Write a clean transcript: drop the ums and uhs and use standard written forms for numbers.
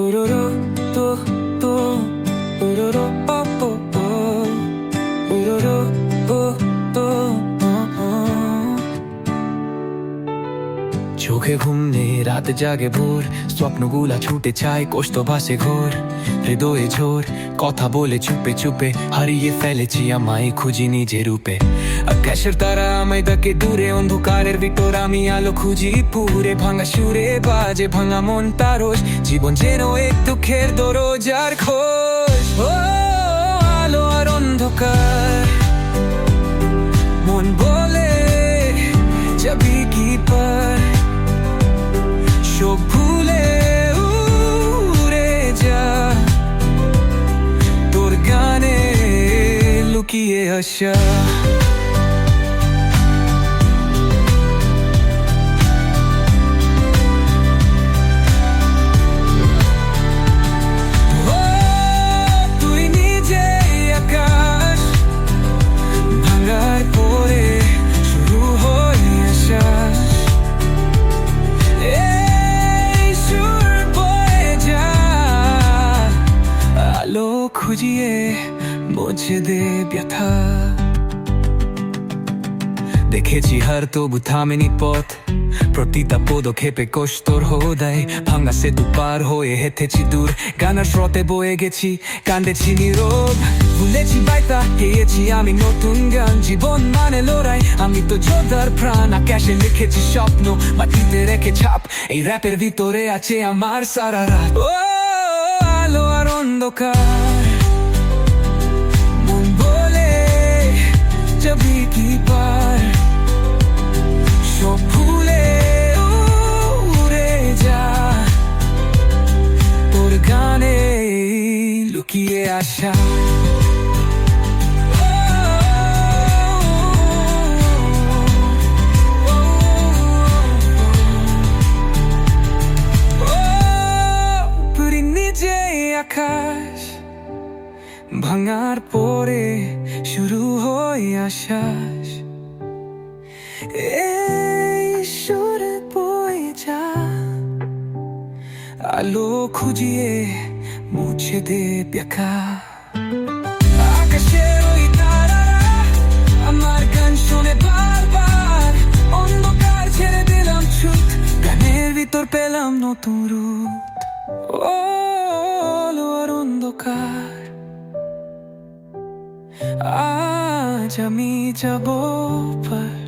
Ururu, tu, tu, ururu, oh, oh, oh. Ururu, oh, tu, oh, oh. চোখে ঘুম নেই, রাত জাগে ভোর, স্বপ্নগুলা ছুটে চায়, কষ্ট ভাসে ঘোর, হৃদয়ে ঝোর, কথা বলে চুপে চুপে, হারিয়ে ফেলেছি আমায়, খুঁজি নিজের রূপে। আকাশের তারা আমায় ডাকে দূরে, অন্ধকারের ভিতর আমি আলো খুঁজি পুরে, ভাঙা সুরে বাজে ভাঙা মন তারস, জীবন যেন এক দুঃখের দরজার খোঁজ। ও আলো আর অন্ধকার, মন বলে যাবি কি পার, সব ভুলে উড়ে যা, তোর গানে লুকিয়ে আসা। তুই নিজে আকাশ, ভাঙার পরে শুরু হয় আসা। আলো খুঁজিয়ে মুছে দে ব্যথা। দেখেছি হার তবু থামেনি পথ, প্রতিটা পদক্ষেপে কষ্টর হোদায়, ভাঙা সেতু পার হয়ে হেঁটেছি দূর, গানার স্রোতে বয়ে গেছি, কান্দেছি নীরব, ভুলেছি বার্তা, গেয়েছি আমি নতুন গান। জীবন মানে লড়াই, আমি তো যোদ্ধার প্রাণ, আকাশে লিখেছি স্বপ্ন, মাটিতে রেখে ছাপ, এই র্যাপের ভিতরে আছে আমার সারা রাত। ও আলো আর অন্ধকার, মন বলে যাবি কি পার, সব ভুলে উড়ে যা, তোর গানে লুকিয়ে আসা। আকাশ ভাঙার পরে শুরু হয় আশ্বাস, এই সুরে বয়ে যা, আলো খুঁজিয়ে মুছে দে ব্যথা। আকাশের ওই তারারা আমার গান শোনে বারবার, অন্ধকার ছেড়ে দিলাম ছুট, গানের ভিতর পেলাম নতুন রূপ। ও আলো আর অন্ধকার, আজ আমি যাব পার।